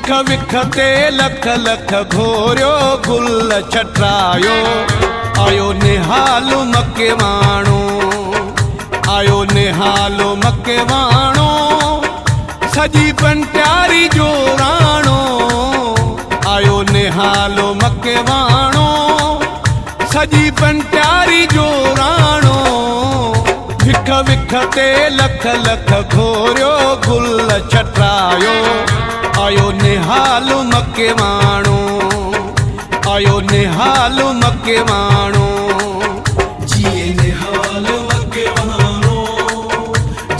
विख विख ते लख लख घोरियो गुल छटरायो आयो निहालो मके वाणो आयो निहालो मके वाणो सजी पंट्यारी जो राणो आयो निहालो मके वाणो सजी पंट्यारी जो राणो विख विख ते लख लख घोरियो गुल छटरायो आयो निहालो मके वाणो आयो निहालो मके वाणो जिए निहालो मके वाणो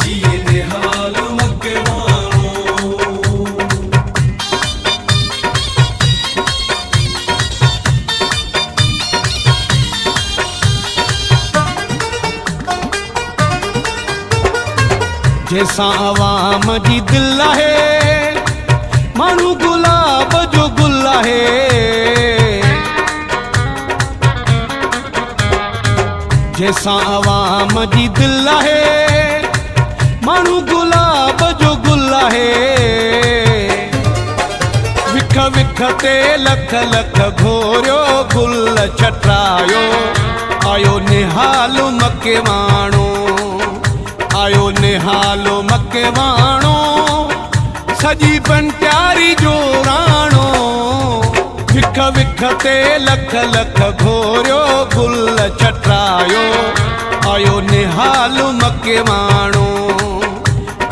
जिए निहालो मके वाणो। जैसा आवाम जी दिल है मानू गुलाब जो गुल है जैसा आवाम जी दिल है मानू गुलाब जो गुल है विख विख ते लख लख घोरियो गुल छटरायो आयो निहालो मके वाणो आयो निहालो मके वाणो सजी पंट्यारी जो राणो विख विख ते लख लख घोरियो गुल छटरायो आयो निहालो मके वाणो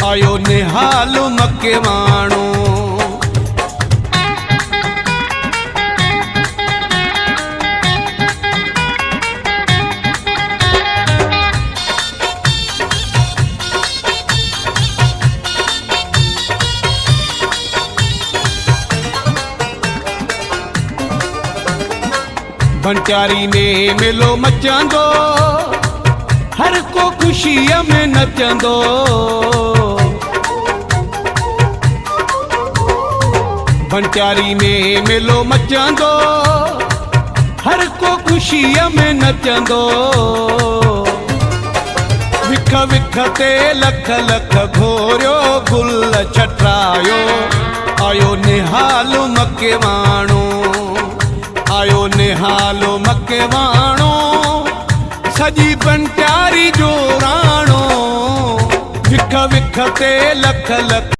आयो निहालो मके वाणो। पंट्यारी में मेलो मचंदो हर को खुशीअ में नचंदो पंट्यारी में मेलो मचंदो हर को खुशीअ में नचंदो विख विख ते लख लख घोरियो गुल छटरायो आयो निहालो मके वाणो आयो निहालो मके वाणो सजी पंट्यारी जो राणो विख विख ते लख लख